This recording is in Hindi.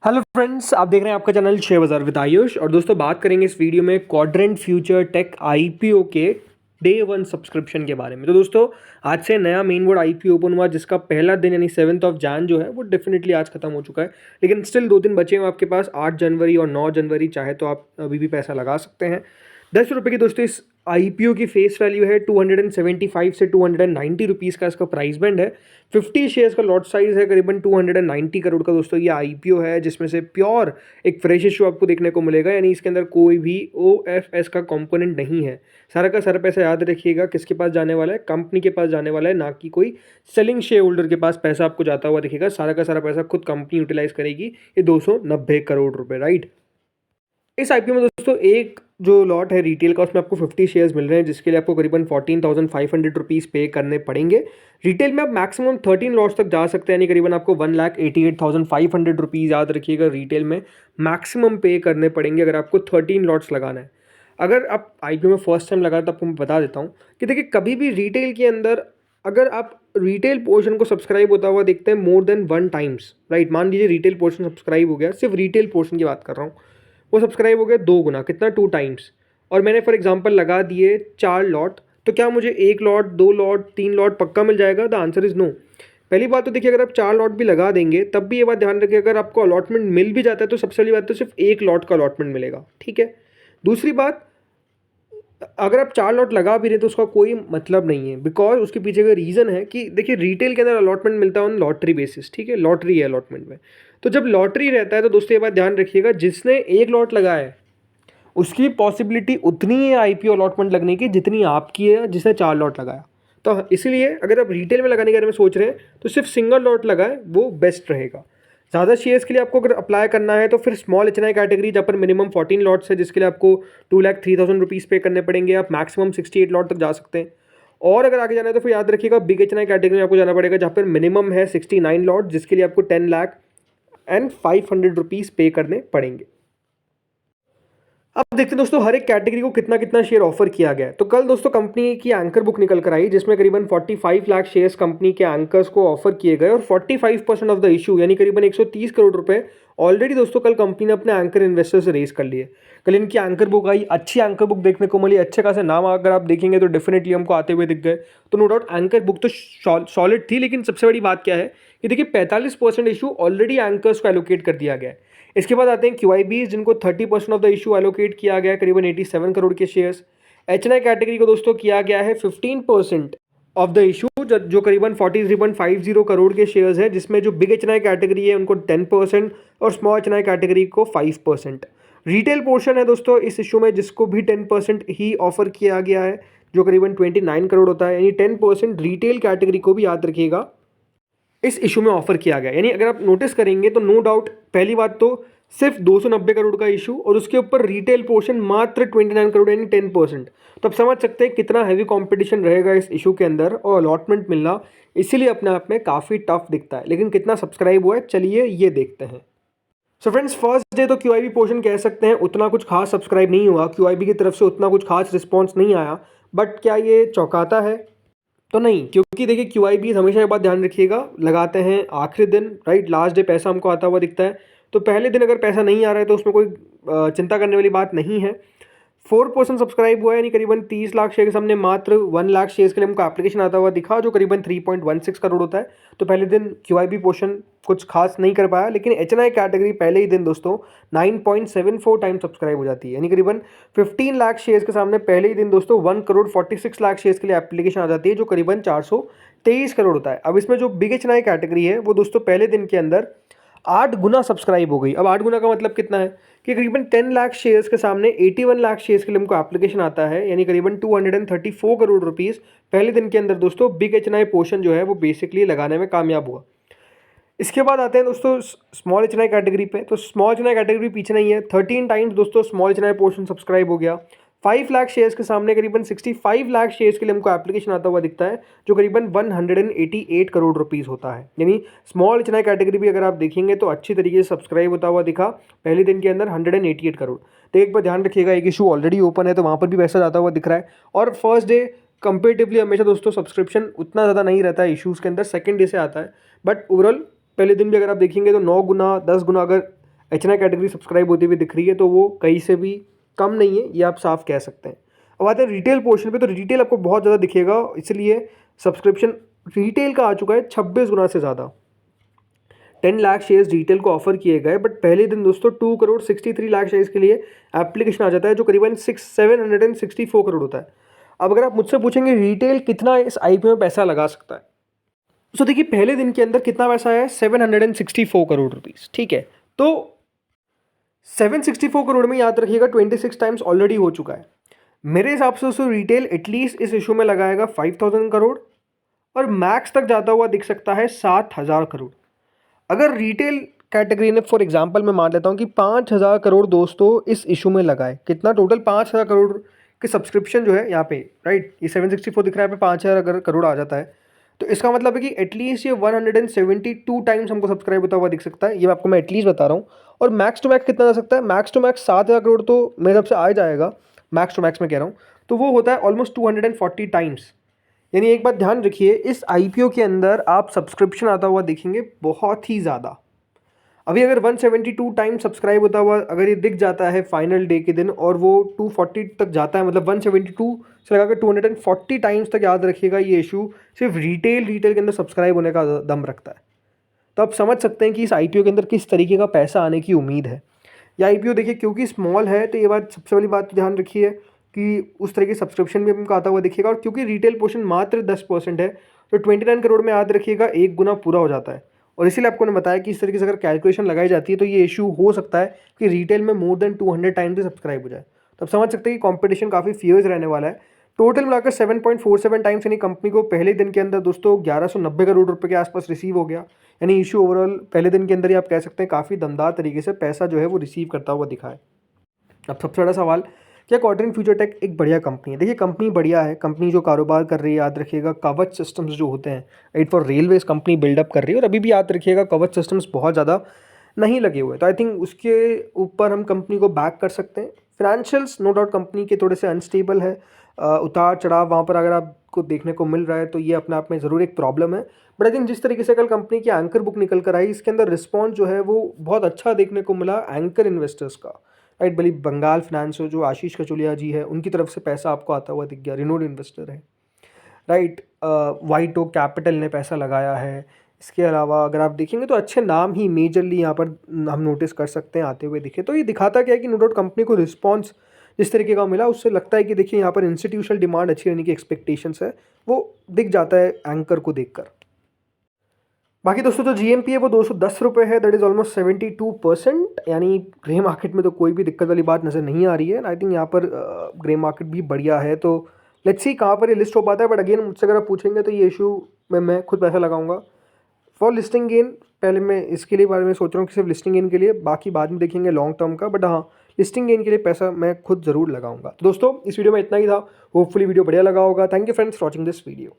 हेलो फ्रेंड्स, आप देख रहे हैं आपका चैनल शेयर बाजार विद आयुष। और दोस्तों बात करेंगे इस वीडियो में क्वाड्रेंट फ्यूचर टेक आईपीओ के डे वन सब्सक्रिप्शन के बारे में। तो दोस्तों आज से नया मेन बोर्ड आईपीओ ओपन हुआ, जिसका पहला दिन यानी 7 जैन जो है वो डेफिनेटली आज खत्म हो चुका है। लेकिन स्टिल 2 दिन बचे हैं आपके पास, 8 जनवरी और 9 जनवरी। चाहे तो आप अभी भी पैसा लगा सकते हैं। 10 रुपये की दोस्तों इस आईपीओ की फेस वैल्यू है। 275 से 290 रुपीज़ का इसका प्राइस बैंड है। 50 शेयर्स का लॉट साइज है, करीबन 290 करोड़ का दोस्तों ये आईपीओ है, जिसमें से प्योर एक फ्रेश इशू आपको देखने को मिलेगा। यानी इसके अंदर कोई भी ओएफएस का कंपोनेंट नहीं है। सारा का सारा पैसा याद रखिएगा किसके पास जाने वाला है, कंपनी के पास जाने वाला है, ना कि कोई सेलिंग शेयर होल्डर के पास पैसा आपको जाता हुआ दिखेगा। सारा का सारा पैसा खुद कंपनी यूटिलाइज करेगी, ये 290 करोड़ रुपए, राइट। इस आईपीओ में दोस्तों एक जो लॉट है रिटेल का, उसमें आपको 50 शेयर्स मिल रहे हैं, जिसके लिए आपको करीबन 14,500 रुपीज़ पे करने पड़ेंगे। रिटेल में आप मैक्सिमम 13 लॉट्स तक जा सकते हैं, यानी करीबन आपको 1,88,500 रुपीज़, याद रखिएगा, रिटेल में मैक्सिमम पे करने पड़ेंगे अगर आपको 13 लॉट्स लगाना है। अगर आप आईपीओ में फर्स्ट टाइम लगा तो आपको मैं बता देता हूँ कि देखिए, कभी भी रिटेल के अंदर अगर आप रिटेल पोर्शन को सब्सक्राइब होता हुआ देखते हैं मोर देन 1 टाइम्स, राइट, मान लीजिए रिटेल पोर्शन सब्सक्राइब हो गया, सिर्फ रिटेल पोर्शन की बात कर रहा हूँ, वो सब्सक्राइब हो गया 2 गुना, कितना, 2 टाइम्स, और मैंने फॉर एग्जांपल लगा दिए 4 लॉट, तो क्या मुझे 1 लॉट, 2 लॉट, 3 लॉट पक्का मिल जाएगा? The answer is no. पहली बात तो देखिए, अगर आप 4 लॉट भी लगा देंगे तब भी ये बात ध्यान रखिए, अगर आपको अलॉटमेंट मिल भी जाता है तो सबसे पहली बात तो सिर्फ 1 लॉट का अलॉटमेंट मिलेगा, ठीक है। दूसरी बात, अगर आप 4 लॉट लगा भी रहे तो उसका कोई मतलब नहीं है, बिकॉज उसके पीछे का रीज़न है कि देखिए, रिटेल के अंदर अलॉटमेंट मिलता है ऑन लॉटरी बेसिस, ठीक है, लॉटरी है अलॉटमेंट में। तो जब लॉटरी रहता है तो दोस्तों ये बात ध्यान रखिएगा, जिसने 1 लॉट लगाया है उसकी पॉसिबिलिटी उतनी है आईपीओ अलॉटमेंट लगने की जितनी आपकी है जिसने 4 लॉट लगाया। तो इसीलिए अगर आप रिटेल में लगाने के बारे में सोच रहे हैं तो सिर्फ सिंगल लॉट लगाएं, वो बेस्ट रहेगा। ज़्यादा शेयर्स के लिए आपको अगर अप्लाई करना है तो फिर स्मॉल एचएनआई कैटेगरी, जहाँ पर मिनिमम 14 लॉट्स है, जिसके लिए आपको 2,03,000 रुपीज़ पे करने पड़ेंगे। आप मैक्सिमम 68 लॉट तक जा सकते हैं। और अगर आगे जाना है तो फिर याद रखिएगा, बिग एचएनआई कैटेगरी में आपको जाना पड़ेगा, जहाँ पर मिनिमम है 69 लॉट, जिसके लिए आपको 10,05,000 रुपीज़ पे करने पड़ेंगे। अब देखते हैं दोस्तों हर एक कैटेगरी को कितना कितना शेयर ऑफर किया गया है। तो कल दोस्तों कंपनी की एंकर बुक निकल कर आई, जिसमें करीबन 45 लाख शेयर्स कंपनी के एंकर्स को ऑफर किए गए, और 45% ऑफ द इशू यानी करीबन 130 करोड़ रुपए ऑलरेडी दोस्तों कल कंपनी ने अपने एंकर इन्वेस्टर से रेज कर लिए। कल इनकी एंकर बुक आई, अच्छी एंकर बुक देखने को मिली, अच्छे खासे नाम अगर आप देखेंगे तो डेफिनेटली हमको आते हुए दिख गए। तो नो डाउट एंकर बुक तो सॉलिड थी, लेकिन सबसे बड़ी बात क्या है कि देखिए, 45% इशू ऑलरेडी एंकर्स को एलोकेट कर दिया गया है। इसके बाद आते हैं QIBs, जिनको 30% ऑफ द इशू एलोकेट किया गया है, करीबन 87 करोड़ के शेयर्स। एचएनआई कैटेगरी को दोस्तों किया गया है 15% ऑफ द इशू, जो करीबन 43.50 करोड़ के शेयर्स है, जिसमें जो बिग एचएनआई कैटेगरी है उनको 10% और स्मॉल एचएनआई कैटेगरी को 5%। रिटेल पोर्शन है दोस्तों इस इशू में, जिसको भी 10% ही ऑफर किया गया है, जो करीबन 29 करोड़ होता है। यानी 10% रिटेल कैटेगरी को भी याद रखिएगा इस इशू में ऑफर किया गया। यानी अगर आप नोटिस करेंगे तो नो डाउट, पहली बात तो सिर्फ 290 करोड़ का इशू, और उसके ऊपर रिटेल पोर्शन मात्र 29 करोड़ यानी 10%। तो आप समझ सकते हैं कितना हैवी कंपटीशन रहेगा इस इशू के अंदर, और अलॉटमेंट मिलना इसीलिए अपने आप में काफ़ी टफ दिखता है। लेकिन कितना सब्सक्राइब हुआ है, चलिए ये देखते हैं। सो फ्रेंड्स, फर्स्ट डे तो QIB पोर्शन कह सकते हैं उतना कुछ खास सब्सक्राइब नहीं हुआ, QIB की तरफ से उतना कुछ खास रिस्पॉन्स नहीं आया। बट क्या ये चौंकाता है? तो नहीं, क्योंकि देखिए QIB हमेशा ये बात ध्यान रखिएगा, लगाते हैं आखिरी दिन, राइट, लास्ट डे पैसा हमको आता हुआ दिखता है। तो पहले दिन अगर पैसा नहीं आ रहा है तो उसमें कोई चिंता करने वाली बात नहीं है। 4% सब्सक्राइब हुआ है, यानी करीबन 30 लाख शेयर के सामने मात्र 1 लाख शेयर्स के लिए हमको एप्लीकेशन आता हुआ दिखा, जो करीबन 3.16 करोड़ होता है। तो पहले दिन QIB पोर्शन कुछ खास नहीं कर पाया, लेकिन एचएनआई कैटेगरी पहले ही दिन दोस्तों 9.74 टाइम सब्सक्राइब हो जाती है, यानी करीबन 15 लाख शेयर्स के सामने पहले ही दिन दोस्तों 1,46 लाख शेयर्स के लिए एप्लीकेशन आ जाती है, जो करीबन 423 करोड़ होता है। अब इसमें जो बिग एचएनआई कैटेगरी है वो दोस्तों पहले दिन के अंदर 8 गुना सब्सक्राइब हो गई। अब 8 गुना का मतलब कितना है कि करीबन 10 लाख शेयर्स के सामने 81 लाख शेयर्स के लिए हमको एप्लीकेशन आता है, यानी करीबन 234 करोड़ रुपीस पहले दिन के अंदर दोस्तों बिग एचएनआई पोर्शन जो है वो बेसिकली लगाने में कामयाब हुआ। इसके बाद आते हैं दोस्तों स्मॉल एचएनआई कैटेगरी पे। तो स्मॉल एचएनआई कैटेगरी पीछे नहीं है, 13 टाइम्स दोस्तों स्मॉल एचएनआई पोर्शन सब्सक्राइब हो गया। 5 लाख शेयर्स के सामने करीबन 65 लाख शेयर्स के लिए हमको एप्लीकेशन आता हुआ दिखता है, जो करीबन 188 करोड़ रुपीस होता है। यानी स्मॉल एचएनआई कैटेगरी भी अगर आप देखेंगे तो अच्छी तरीके से सब्सक्राइब होता हुआ दिखा पहले दिन के अंदर 188 करोड़। तो एक बार ध्यान रखिएगा, एक इशू ऑलरेडी ओपन है तो वहाँ पर भी पैसा जाता हुआ दिख रहा है। और फर्स्ट डे कंपेरेटिवली हमेशा दोस्तों सब्सक्रिप्शन उतना ज़्यादा नहीं रहता है इशूज़ के अंदर, सेकंड डे से आता है। बट ओवरऑल पहले दिन भी अगर आप देखेंगे तो 9 गुना 10 गुना अगर HNI कैटेगरी सब्सक्राइब होती हुई दिख रही है, तो वो कहीं से भी कम नहीं है, ये आप साफ कह सकते हैं। अब आते हैं रिटेल पोर्शन पे, तो रिटेल आपको बहुत ज़्यादा दिखेगा, इसलिए सब्सक्रिप्शन रिटेल का आ चुका है 26 गुना से ज़्यादा। 10 लाख शेयर्स रिटेल को ऑफर किए गए, बट पहले दिन दोस्तों 2,63,00,000 शेयर्स के लिए एप्लीकेशन आ जाता है, जो करीबन 764 करोड़ होता है। अब अगर आप मुझसे पूछेंगे रिटेल कितना इस IPO में पैसा लगा सकता है, तो देखिए पहले दिन के अंदर कितना पैसा है, 764 करोड़ रुपीस, ठीक है। तो 764 करोड़ में याद रखिएगा 26 टाइम्स ऑलरेडी हो चुका है। मेरे हिसाब से दोस्तों रिटेल एटलीस्ट इस इशू में लगाएगा 5,000 करोड़, और मैक्स तक जाता हुआ दिख सकता है 7,000 करोड़। अगर रिटेल कैटेगरी ने फॉर एग्जांपल मैं मान लेता हूँ कि 5,000 करोड़ दोस्तों इस इशू में लगाए, कितना टोटल 5,000 करोड़ के सब्सक्रिप्शन जो है यहाँ पे, राइट, ये 764 दिख रहा है, यहाँ पे 5,000 अगर करोड़ आ जाता है, तो इसका मतलब है कि एटलीस्ट ये 172 टाइम्स हमको सब्सक्राइब होता हुआ दिख सकता है। ये आपको मैं एटलीस्ट बता रहा हूँ। और मैक्स टू मैक्स कितना जा सकता है, मैक्स टू मैक्स 7,000 करोड़ तो मेरे हिसाब से आ जाएगा, मैक्स टू मैक्स मैं कह रहा हूँ, तो वो होता है ऑलमोस्ट 240 टाइम्स। यानी एक बात ध्यान रखिए, इस IPO के अंदर आप सब्सक्रिप्शन आता हुआ देखेंगे बहुत ही ज़्यादा। अभी अगर 172 टाइम सब्सक्राइब होता हुआ अगर ये दिख जाता है फाइनल डे के दिन, और वो 240 तक जाता है, मतलब 172 से लगाकर 240 टाइम्स तक, याद रखिएगा ये इशू सिर्फ रिटेल के अंदर सब्सक्राइब होने का दम रखता है। तो आप समझ सकते हैं कि इस IPO के अंदर किस तरीके का पैसा आने की उम्मीद है। ये IPO देखिए क्योंकि स्मॉल है, तो ये बात सबसे बड़ी बात ध्यान रखिए कि उस तरह की सब्सक्रिप्शन भी हमको आता हुआ दिखेगा, और क्योंकि रिटेल पोर्शन मात्र 10% है, तो 29 करोड़ में याद रखिएगा 1 गुना पूरा हो जाता है। और इसीलिए आपको ने बताया कि इस तरीके से अगर कैलकुलेशन लगाई जाती है, तो ये इशू हो सकता है कि रिटेल में मोर देन 200 टाइम्स भी सब्सक्राइब हो जाए। तो आप समझ सकते हैं कि कॉम्पिटिशन काफ़ी फियर्स रहने वाला है। टोटल मिलाकर 7.47 टाइम्स, यानी कंपनी को पहले दिन के अंदर दोस्तों 1190 करोड़ रुपए के आसपास रिसीव हो गया। यानी इशू ओवरऑल पहले दिन के अंदर ही आप कह सकते हैं काफ़ी दमदार तरीके से पैसा जो है वो रिसीव करता हुआ दिखा है। अब सबसे बड़ा सवाल, क्या क्वाड्रेंट फ्यूचर टेक एक बढ़िया कंपनी है? देखिए कंपनी बढ़िया है, कंपनी जो कारोबार कर रही है, याद रखिएगा कवच सिस्टम्स जो होते हैं, right, for railways company build up कर रही है, और अभी भी याद रखिएगा कवच सिस्टम्स बहुत ज़्यादा नहीं लगे हुए, तो आई थिंक उसके ऊपर हम कंपनी को बैक कर सकते हैं। फिनेंशियल्स नो डाउट कंपनी के थोड़े से अनस्टेबल है, उतार चढ़ाव वहाँ पर अगर आपको देखने को मिल रहा है, तो ये अपने आप में ज़रूर एक प्रॉब्लम है। बट आई थिंक जिस तरीके से कल कंपनी की एंकर बुक निकल कर आई, इसके अंदर रिस्पॉन्स जो है वो बहुत अच्छा देखने को मिला एंकर इन्वेस्टर्स का, राइट। भले बंगाल फाइनेंस हो, जो आशीष कचोलिया जी है, उनकी तरफ से पैसा आपको आता हुआ दिख गया, रिनोड इन्वेस्टर है, राइट। वाइट ओक कैपिटल ने पैसा लगाया है। इसके अलावा अगर आप देखेंगे तो अच्छे नाम ही मेजरली यहाँ पर हम नोटिस कर सकते हैं आते हुए दिखे। तो ये दिखाता क्या है कि नो डाउट कंपनी को रिस्पॉन्स जिस तरीके का मिला, उससे लगता है कि देखिए यहाँ पर इंस्टीट्यूशनल डिमांड अच्छी रहने की एक्सपेक्टेशंस है, वो दिख जाता है एंकर को देखकर। बाकी दोस्तों जो GMP है वो 210 रुपये है, दैट इज़ ऑलमोस्ट 72%, यानी ग्रे मार्केट में तो कोई भी दिक्कत वाली बात नज़र नहीं आ रही है। आई थिंक यहाँ पर ग्रे मार्केट भी बढ़िया है, तो लेट्स सी कहाँ पर ये लिस्ट हो पाता है। बट अगेन मुझसे अगर आप पूछेंगे तो ये इशू में मैं खुद पैसा लगाऊंगा फॉर लिस्टिंग गेन। पहले मैं इसके लिए बारे में सोच रहा हूँ कि सिर्फ लिस्टिंग गेन के लिए, बाकी बाद में देखेंगे लॉन्ग टर्म का, बट हाँ लिस्टिंग गेन के लिए पैसा मैं खुद ज़रूर लगाऊंगा। तो दोस्तों इस वीडियो में इतना ही था, होपफुली वीडियो बढ़िया लगा होगा। Thank you friends for watching this video.